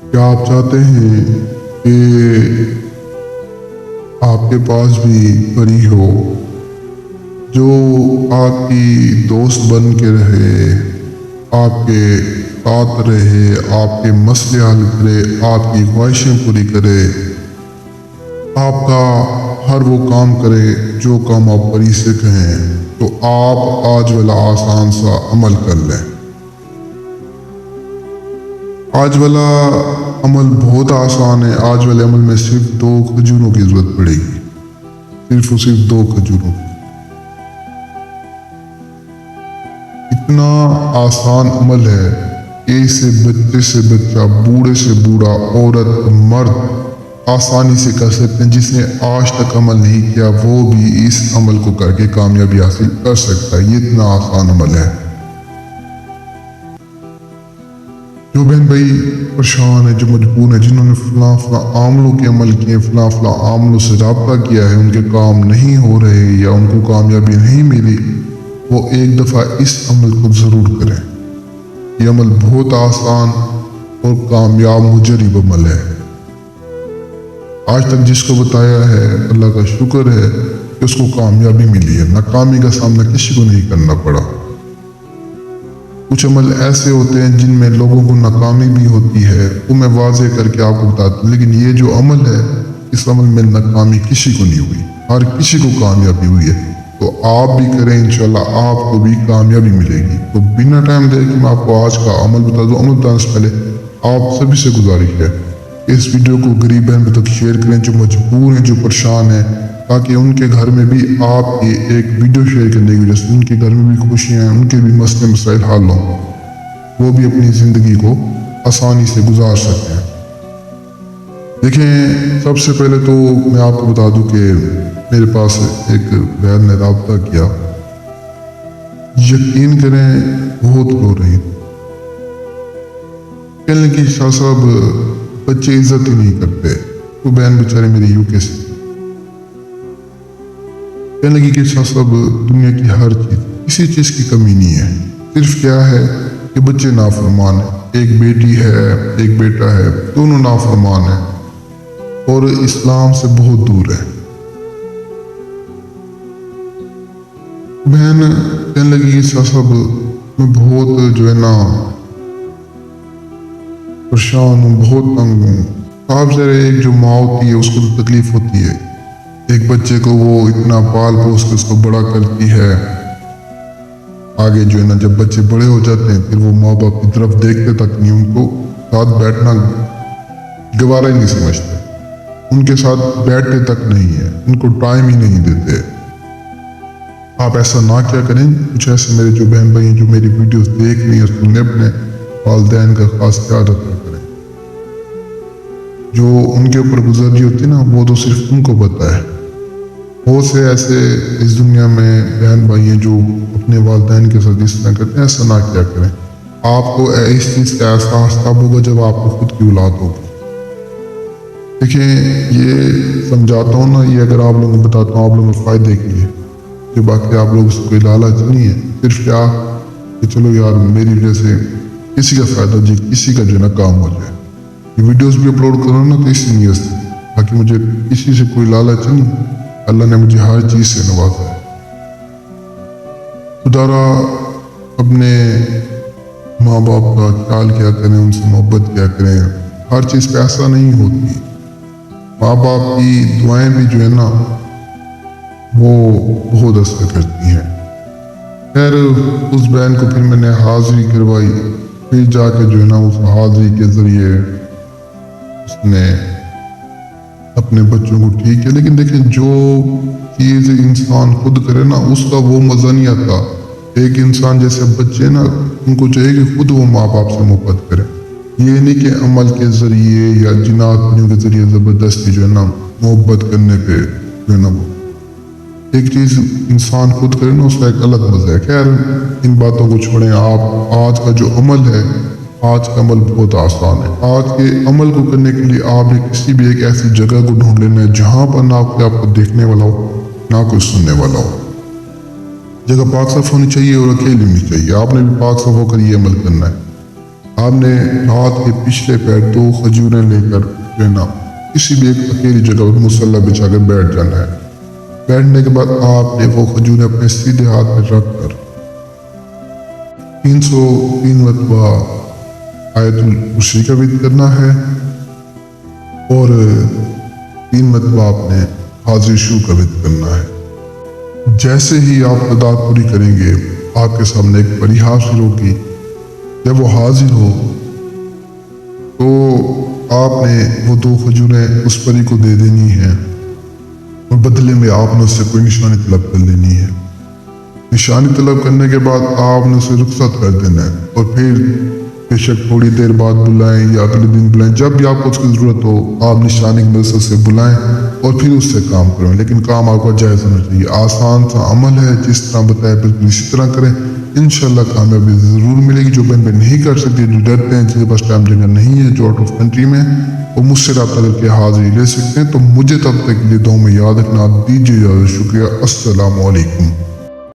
کیا آپ چاہتے ہیں کہ آپ کے پاس بھی پری ہو جو آپ کی دوست بن کے رہے، آپ کے ساتھ رہے، آپ کے مسئلے حل کرے، آپ کی خواہشیں پوری کرے، آپ کا ہر وہ کام کرے جو کام آپ پری سے کہیں؟ تو آپ آج والا آسان سا عمل کر لیں۔ آج والا عمل بہت آسان ہے۔ آج والے عمل میں صرف 2 کھجوروں کی ضرورت پڑے گی، صرف اور صرف 2 کھجوروں کی۔ اتنا آسان عمل ہے کہ اسے بچے سے بچہ، بوڑھے سے بوڑھا، عورت مرد آسانی سے کر سکتے ہیں۔ جس نے آج تک عمل نہیں کیا وہ بھی اس عمل کو کر کے کامیابی حاصل کر سکتا ہے۔ یہ اتنا آسان عمل ہے۔ جو بہن بھائی پریشان ہیں، جو مجبور ہیں، جنہوں نے فلاں عاملوں کے عمل کیے، فلاں عاملوں سے رابطہ کیا ہے، ان کے کام نہیں ہو رہے یا ان کو کامیابی نہیں ملی، وہ ایک دفعہ اس عمل کو ضرور کریں۔ یہ عمل بہت آسان اور کامیاب مجرب عمل ہے۔ آج تک جس کو بتایا ہے اللہ کا شکر ہے کہ اس کو کامیابی ملی ہے۔ ناکامی کا سامنا کسی کو نہیں کرنا پڑا۔ کچھ عمل ایسے ہوتے ہیں جن میں لوگوں کو ناکامی بھی ہوتی ہے، وہ میں واضح کر کے آپ کو بتاتا ہوں، لیکن یہ جو عمل ہے اس عمل میں ناکامی کسی کو نہیں ہوئی، ہر کسی کو کامیابی ہوئی ہے۔ تو آپ بھی کریں، انشاءاللہ آپ کو بھی کامیابی ملے گی۔ تو بنا ٹائم دے کہ میں آپ کو آج کا عمل بتا دوں، عمل بتانے سے پہلے آپ سبھی سے گزارش ہے اس ویڈیو کو غریب بہن تک شیئر کریں جو مجبور ہیں، جو پریشان ہیں، تاکہ ان کے گھر میں بھی آپ کی ایک ویڈیو شیئر کرنے کی وجہ سے ان کے گھر میں بھی خوشیاں ہیں، ان کے بھی مسئلے مسائل حل ہوں، وہ بھی اپنی زندگی کو آسانی سے گزار سکتے ہیں۔ دیکھیں، سب سے پہلے تو میں آپ کو بتا دوں کہ میرے پاس ایک بہن نے رابطہ کیا، یقین کریں بہت رو رہی تھی، کہنے لگی شاہ صاحب بچے عزت ہی نہیں کرتے۔ وہ بہن بیچارے میری UK سے کہنے لگی کہ شاہ صاحب دنیا کی ہر چیز، کسی چیز کی کمی نہیں ہے، صرف کیا ہے کہ بچے نافرمان ہیں۔ ایک بیٹی ہے، ایک بیٹا ہے، دونوں نافرمان ہیں اور اسلام سے بہت دور ہے۔ بہن کہنے لگی کہ شاہ صاحب میں بہت جو ہے نا پریشان ہوں، بہت تنگ ہوں۔ آپ ذرا ایک جو ماں ہوتی ہے اس کو تو تکلیف ہوتی ہے، ایک بچے کو وہ اتنا پال پوس کے اس کو بڑا کرتی ہے، آگے جو ہے نا جب بچے بڑے ہو جاتے ہیں پھر وہ ماں باپ کی طرف دیکھتے تک نہیں، ان کو ساتھ بیٹھنا گوارا ہی نہیں سمجھتے، ان کے ساتھ بیٹھتے تک نہیں ہے، ان کو ٹائم ہی نہیں دیتے۔ آپ ایسا نہ کیا کریں، کچھ ایسے میرے جو بہن بھائی ہیں جو میری ویڈیوز دیکھ رہی ہیں، سننے، اپنے والدین کا خاص خیال رکھا کریں۔ جو ان کے اوپر گزر رہی ہوتی ہے نا وہ تو صرف ان کو پتا ہے۔ بہت سے ایسے اس دنیا میں بہن بھائی ہیں جو اپنے والدین کے ساتھ اس طرح کرتے ہیں، ایسا نہ کیا کریں۔ آپ کو اس چیز کا احساس تب ہوگا جب آپ کو خود کی اولاد ہوگی۔ دیکھیں، یہ سمجھاتا ہوں نا، یہ اگر آپ لوگوں کو بتاتا ہوں آپ لوگوں کے فائدے کے لیے، جو باقی آپ لوگوں سے کوئی لالچ نہیں ہے، صرف کیا کہ چلو یار میری وجہ سے کسی کا فائدہ جی کسی کا جو ہے نا کام ہو جائے۔ یہ ویڈیوز بھی اپلوڈ کروں نا تو اسی نیت سے، باقی مجھے کسی سے کوئی لالچ نہیں، اللہ نے مجھے ہر چیز سے نوازا ہے۔ خدارا اپنے ماں باپ کا خیال کیا کریں، ان سے محبت کیا کریں، ہر چیز پہ ایسا نہیں ہوتی۔ ماں باپ کی دعائیں بھی جو ہے نا وہ بہت اثر کرتی ہیں۔ خیر اس بہن کو پھر میں نے حاضری کروائی، پھر جا کے جو ہے نا اس حاضری کے ذریعے اس نے اپنے بچوں کو ٹھیک ہے۔ لیکن دیکھیں، جو چیز انسان خود کرے نا اس کا وہ مزہ نہیں آتا۔ ایک انسان جیسے بچے نا، ان کو چاہیے کہ خود وہ ماں باپ سے محبت کرے، یہ نہیں کہ عمل کے ذریعے یا جن آدمیوں کے ذریعے زبردستی جو ہے نا محبت کرنے پہ جو ہے نا وہ ایک چیز انسان خود کرے نا اس کا ایک الگ مزہ ہے۔ خیر ان باتوں کو چھوڑیں، آپ آج کا جو عمل ہے، آج کا عمل بہت آسان ہے۔ آج کے عمل کو کرنے کے لیے آپ نے کسی بھی ایک ایسی جگہ کو ڈھونڈ لینا ہے جہاں پر نہ کوئی آپ کو دیکھنے والا ہو، نہ کوئی سننے والا ہو۔ جگہ پاک صاف ہونی چاہیے اور اکیلی ہونی چاہیے۔ آپ نے بھی پاک صاف ہو کر یہ عمل کرنا ہے۔ آپ نے ہاتھ کے پچھلے پیر 2 کھجوریں لے کر لینا، کسی بھی ایک اکیلی جگہ پر مصلی بچھا کر بیٹھ جانا ہے۔ بیٹھنے کے بعد آپ نے وہ کھجوریں اپنے سیدھے ہاتھ میں رکھ کر 303 مرتبہ آیت الکرسی کا ورد کرنا ہے اور 3 مرتبہ آپ نے حاضر شو کا ورد کرنا ہے۔ جیسے ہی آپ تعداد پوری کریں گے آپ کے سامنے ایک پری حاضر ہوگی۔ جب وہ حاضر ہو تو آپ نے وہ 2 کھجوریں اس پری کو دے دینی ہیں اور بدلے میں آپ نے اس سے کوئی نشانی طلب کر لینی ہے۔ نشانی طلب کرنے کے بعد آپ نے اسے رخصت کر دینا ہے اور پھر بے شک تھوڑی دیر بعد بلائیں یا اگلے دن بلائیں، جب بھی آپ کو اس کی ضرورت ہو آپ نشانی کی مدد سے بلائیں اور پھر اس سے کام کریں، لیکن کام آپ کا جائز ہونا چاہیے۔ آسان سا عمل ہے، جس طرح بتایا بالکل اسی طرح کریں، انشاءاللہ کامیابی ضرور ملے گی۔ جو بہن نہیں کر سکتے، جو ڈرتے ہیں، جن کے پاس ٹائم جگہ نہیں ہے، جو آؤٹ آف کنٹری میں، وہ مجھ سے رابطہ کر کے حاضری لے سکتے ہیں۔ تو مجھے تب تک کے لیے دعاؤں میں یاد رکھنا، دیجیے اجازت۔ شکریہ، السلام علیکم۔